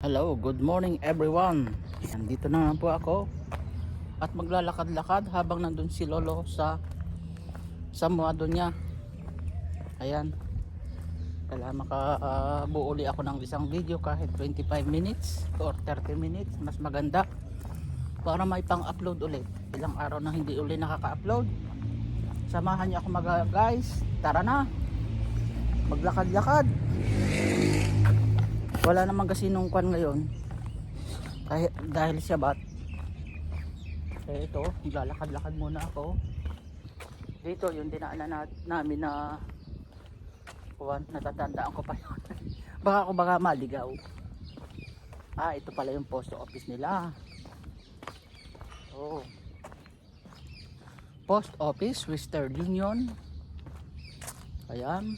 Hello, good morning everyone. Nandito na naman po ako at maglalakad-lakad habang nandun si Lolo sa muado niya. Ayan. Kailangan makabuo uli ako ng isang video kahit 25 minutes or 30 minutes. Mas maganda para may pang-upload ulit. Ilang araw na hindi uli nakaka-upload. Samahan niyo ako guys. Tara na. Maglakad-lakad. Wala naman kasi nung kwan ngayon kahit dahil Sabat. Ito, maglalakad-lakad muna ako. Dito yung dinaanan namin na kwan, natatandaan ko pa yun. baka maligaw. Ito pala yung post office nila. Post office, Western Union. Ayan.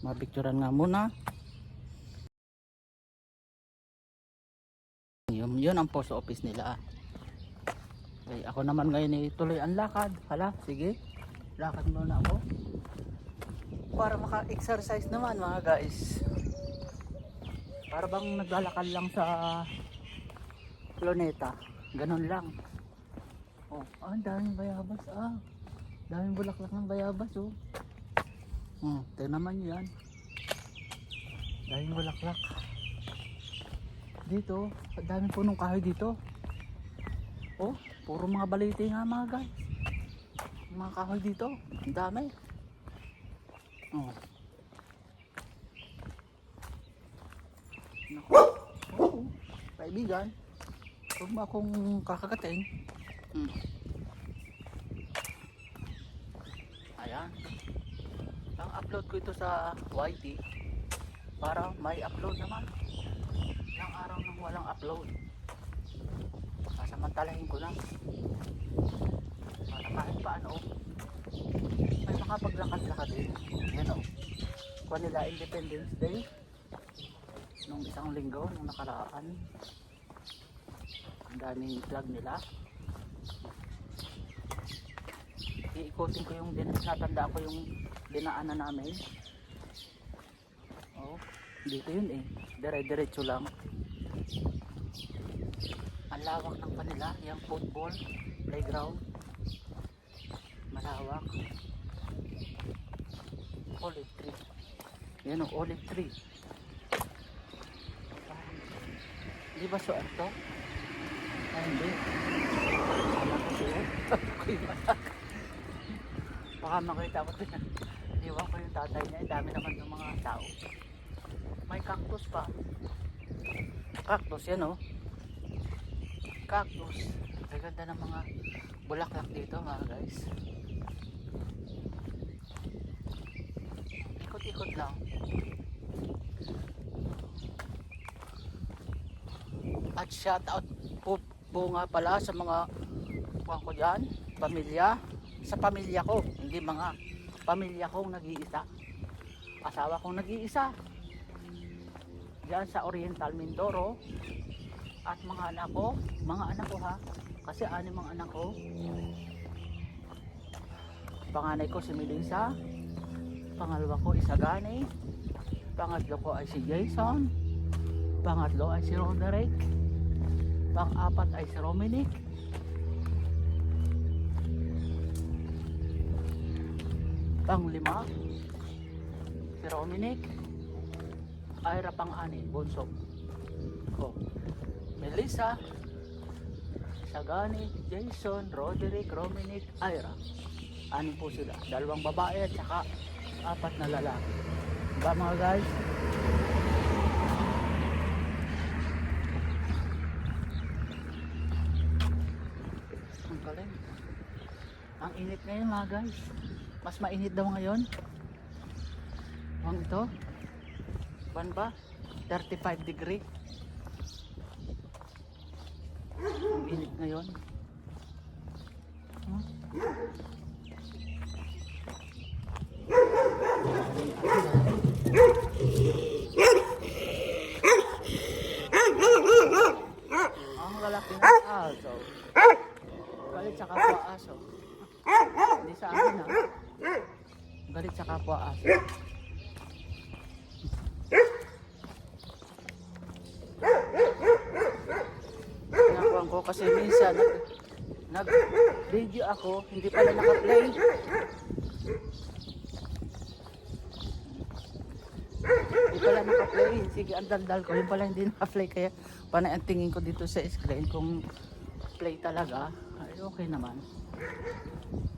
Mapicturan nga muna. Yun ang post office nila. Okay, ako naman ngayon tuloy ang lakad. Hala, sige. Lakad muna ako. Para maka-exercise naman mga guys. Para bang naglalakad lang sa planeta. Ganun lang. Ang daming bayabas. Daming bulaklak ng bayabas tingnan naman nyo yan. Daming bulaklak. Dito, daming punong kahoy dito. Puro mga balete nga mga guys. Mga kahoy dito. Ang dami. Naku. Kaibigan. Huwag mo akong kakagatin. Ayan. Ang upload ko ito sa YT para may upload naman. Ilang araw nang walang upload. Samantalahin ko na para kahit paano may makapaglakad-lakad din. Yan kuha nila Independence Day nung isang linggo nung nakaraan. Ang daming flag nila. Iikutin ko yung natanda ko yung dinaanan namin. Dito yun dire-diretso lang. Ang lawak ng kanila, yung football playground. Malawak. Olive tree. Yan olive tree. Di ba suot to? Hindi. Baka makita ko din. Iwan ko yung tatay niya. Dami naman ng mga tao. May cactus pa. Cactus yan Cactus. Ang ganda ng mga bulaklak dito mga guys. Ikot-ikot lang. At shout out po nga pala sa mga ko dyan, pamilya. Sa pamilya ko, hindi mga pamilya kong nag-iisa. Asawa kong nag-iisa. Diyan sa Oriental Mindoro. At mga anak ko kasi 6 ang anak ko. Panganay ko si Melissa. Pangalawa ko Isagani. Pangatlo ko ay si Jason. Pangatlo ay si Roderick. Pang-apat ay si Rominic. Pang-5 si Rominic. Ira pang-6 bunso. Melissa, Sagani, Jason, Roderick, Rominic, Ira. 6 po sila. 2 babae at saka 4 na lalaki. Diba mga guys? Ang galing. Ang init ngayon mga guys. Mas mainit daw ngayon. Ito. Ban ba? 35 degree. Ang init ngayon. Ang lalaki ng aso. Galit sa kapwa aso. Hindi sa akin galit sa kapwa aso. Pinakuhan ko kasi minsan nag-video ako, hindi pala naka-play. Hindi pala naka-play. Sige, ang daldal ko. Yung pala hindi naka-play. Kaya panay ang tingin ko dito sa screen. Kung play talaga, ay okay naman.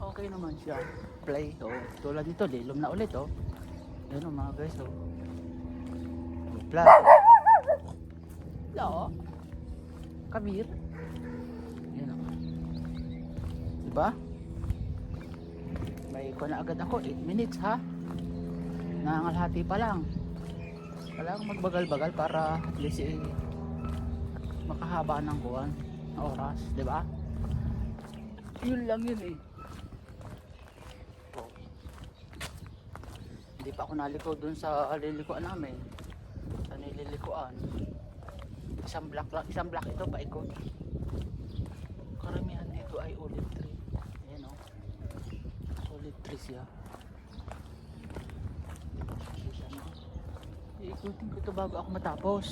Okay naman siya. Play. So, tulad nito, lilom na ulit. Oh. Yan o mga guys. Oh. Play. Hello. Kabir. Yan o. Diba? May ko na agad ako. 8 minutes ha. Nangangalhati pa lang. Kailangan magbagal-bagal para at least makahaba ng kuwan oras, di ba? Yun lang yun eh. Oh. Hindi pa ako naliko dun sa lilikuan namin. Sa nililikuan. Isang block ito paikot. Karamihan dito ay olive tree. Ayan o. Olive tree siya. Iikutin ko ito bago ako matapos.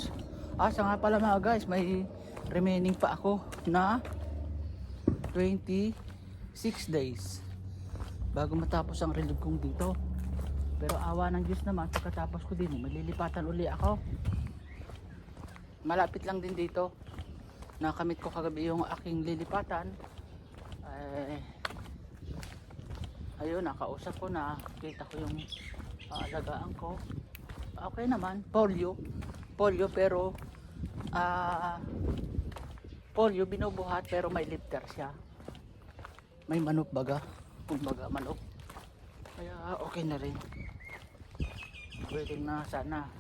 Asa nga pala mga guys, may remaining pa ako na 26 days bago matapos ang relief kong dito. Pero awa ng Diyos naman, pagkatapos ko din, malilipatan uli ako. Malapit lang din dito. Nakamit ko kagabi yung aking lilipatan. Ayun, nakausap ko na, kita ko yung alagaan ko. Okay naman, polio pero polio binubuhat pero may lifter siya, may manok baga, kumbaga manok, kaya okay na rin, pwedeng na sana.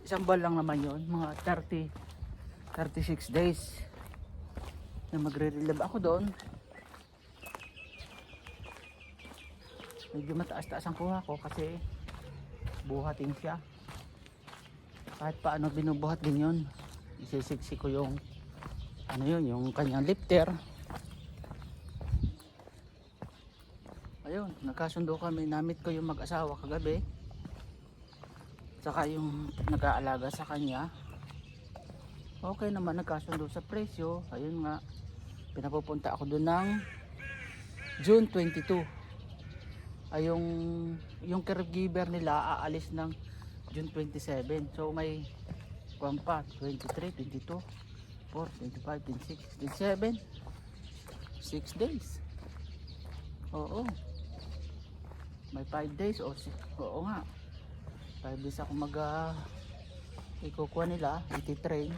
Isang buwan lang naman yun, mga 36 days na magre-relieve ako doon. Medyo mataas-taas ang kuha ko kasi buhatin siya. Kahit paano binubuhat din yun. Isisiksi ko yung yung kanyang lifter. Ayun, nagkasundo kami. Namit ko yung mag-asawa kagabi. Saka yung nag-aalaga sa kanya. Okay naman, nagkasundo sa presyo. Ayun nga, pinapupunta ako doon ng June 22. Ay yung caregiver nila aalis ng June 27. So may kuwan pa 23, 22, 4, 25, 26, 27, 6 days. Oo. May 5 days o oo nga. 5 days ako ikukuha nila, iti-train.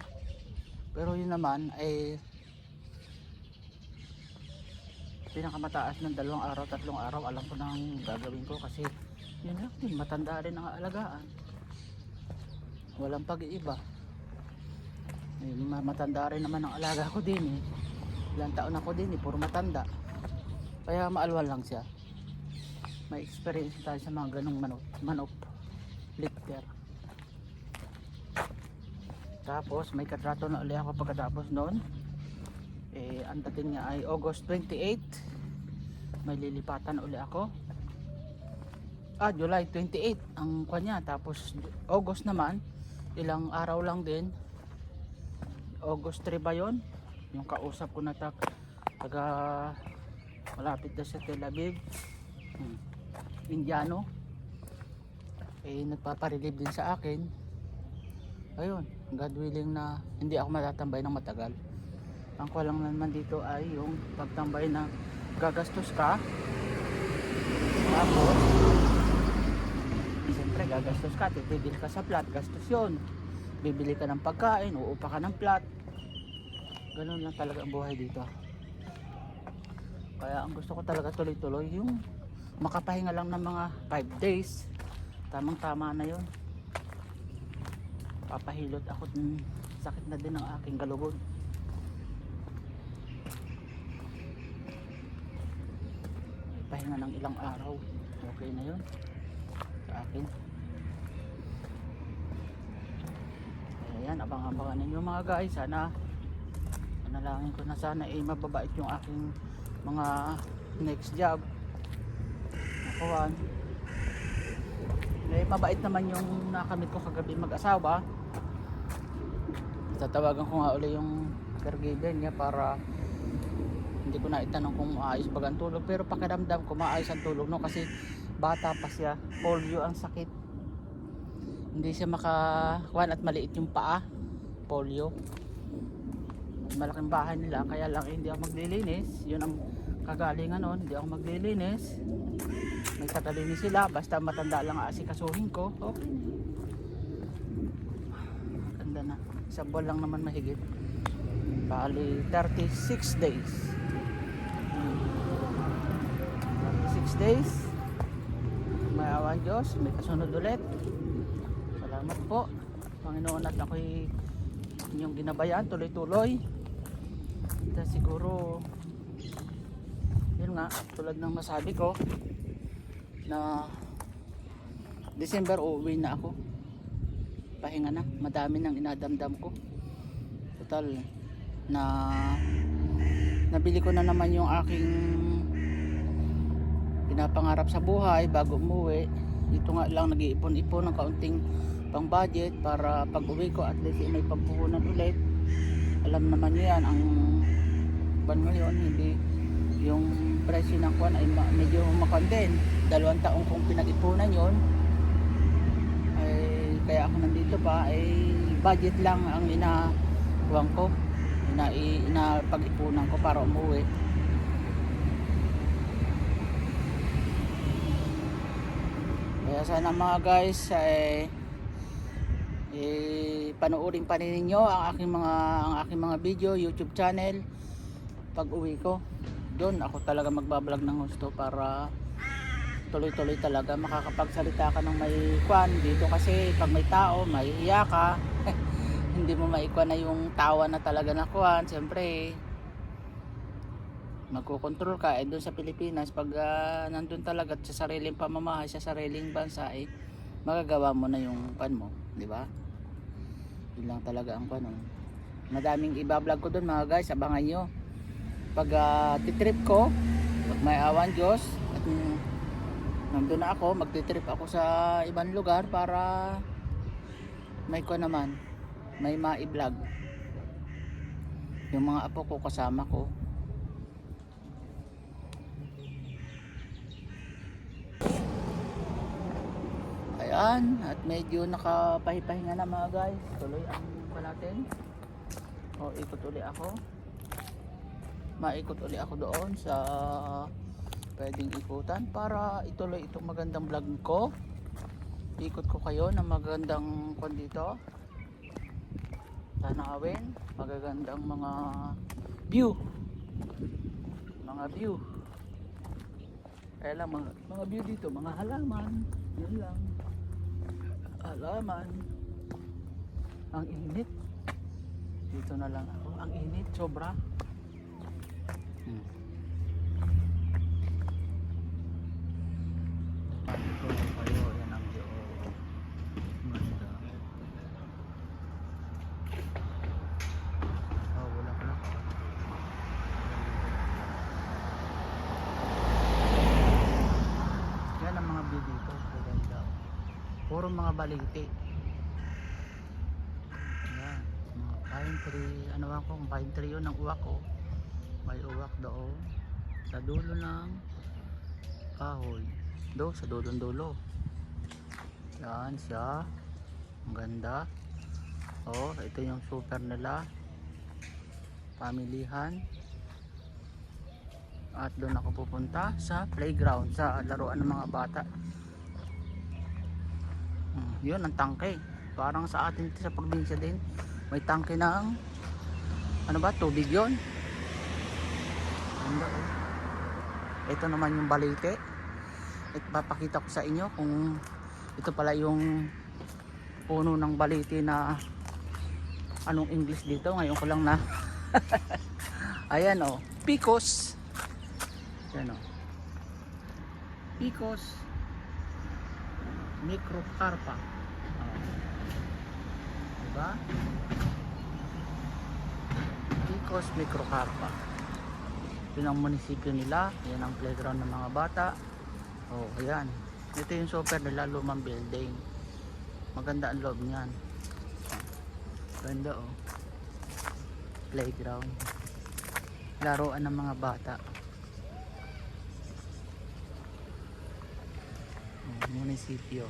Pero yun naman ay pinakamataas ng 2 araw, 3 araw, alam ko nang gagawin ko kasi yun lang din, matanda rin ang alagaan. Walang pag-iiba. Matanda rin naman ang alaga ko din eh. Ilang taon ako din eh, puro matanda. Kaya maalwan lang siya. May experience tayo sa mga ganong manok lifter. Tapos may katrato na ulit ako pagkatapos noon. Ang dating niya ay August 28. May lilipatan uli ako. July 28 ang kanya. Tapos August naman, ilang araw lang din. August 3 ba yun? Yung kausap ko na taga malapit na sa Tel Aviv, Indiano, nagpaparelieve din sa akin. Ayun, God willing na hindi ako matatambay ng matagal. Ang kulang naman dito ay yung pagtambay na gagastos ka. Tapos siyempre gagastos ka, titigil ka sa plat, gastos yun. Bibili ka ng pagkain, uupa ka ng plat. Ganun lang talaga ang buhay dito. Kaya ang gusto ko talaga tuloy-tuloy yung makapahinga lang ng mga 5 days. Tamang tama na yun. Papahilot ako, sakit na din ang aking galugod. Pahinga ng ilang araw, okay na yun sa akin. Ayan, abang-abangan ninyo mga guys. Sana panalangin ko na sana mababait yung aking mga next job. kuhan. Eh, mabait naman yung nakamit ko kagabi mag-asawa. Tatawagan ko nga uli yung caregiver niya para hindi ko na itanong kung maayos ba ang tulog, pero pakiramdam ko maayos ang tulog no, kasi bata pa siya, polio ang sakit, hindi siya makakuan at maliit yung paa, polio. Malaking bahay nila, kaya lang hindi ako maglilinis, yun ang kagalingan nun, hindi ako maglilinis. May katalinis sila, basta matanda lang aasikasuhin ko, okay. Ganda na, isang buwan lang naman mahigit, bali 36 days. 36 days, may awan Diyos, may kasunod ulit. Salamat po Panginoon at ako'y inyong ginabayan tuloy-tuloy. At siguro yun nga, tulad ng masabi ko na December uuwi na ako, pahinga na, madami nang inadamdam ko. Total na nabili ko na naman yung aking pinapangarap sa buhay bago umuwi. Ito nga lang, nag-iipon-ipon ng kaunting pang budget para pag uwi ko at least may pampuhunan ulit. Alam naman nyo yan, ang ban ngayon hindi yung presyo ng kwan ay medyo makuan din. 2 taong kong pinag-ipunan yon, ay kaya ako nandito pa, ay budget lang ang inakuan ko, pag-ipunan ko para umuwi. Kaya sana mga guys panoorin pa ninyo ang aking mga video, YouTube channel. Pag uwi ko doon, ako talaga magbablog ng gusto para tuloy-tuloy talaga makakapagsalita ka ng may kwan dito, kasi pag may tao mahihiya ka hindi mo maikwan na yung tawa na talaga na kwan. Siyempre magkocontrol ka doon sa Pilipinas. Pag nandun talaga sa sariling pamamahay, sa sariling bansa, magagawa mo na yung kwan mo, di ba? Yun lang talaga ang kwan. Madaming ibablog ko doon mga guys, abangan nyo pag titrip ko, pag may awan Diyos at nandun na ako, magtitrip ako sa ibang lugar para may ko naman, may ma-vlog yung mga apo ko kasama ko. Ayan, at medyo nakapahipahinga na mga guys. Tuloy ang pa natin. O, ikot uli ako. Maikot uli ako doon sa pwedeng ikutan para ituloy itong magandang vlog ko. Ikot ko kayo ng magandang kwan dito, tanawin, magagandang mga view, kaya lang mga view dito, mga halaman, yun lang, halaman. Ang init dito na lang ako, ang init sobra. Yan ang view. Ganda. Wala ka na. Yan ang mga view dito. Ganda. Puro mga balite. Yan. Mga pine tree. Ano ako, pine tree yun ang uwak ko. May uwak doon. Sa dulo ng kahoy. Do, sa dulo. Yan siya. Ang ganda. Oh, ito yung super nila. Pamilihan. At doon ako pupunta sa playground, sa laruan ng mga bata. Yun ang tangke. Parang sa atin sa probinsya din, may tangke ng ano ba, tubig yun. Ganda, oh. Ito naman yung balite. At papakita ko sa inyo kung ito pala yung puno ng balite na anong English dito, ngayon ko lang na ayan o, Picos. Ayan o, Picos microcarpa. Diba? Picos microcarpa. Yun ang munisipyo nila. Yan ang playground ng mga bata. Oh, ayan. Ito yung super nila lumang building. Maganda ang loob niyan. Ganda oh. Playground. Laruan ng mga bata. Oh, munisipyo.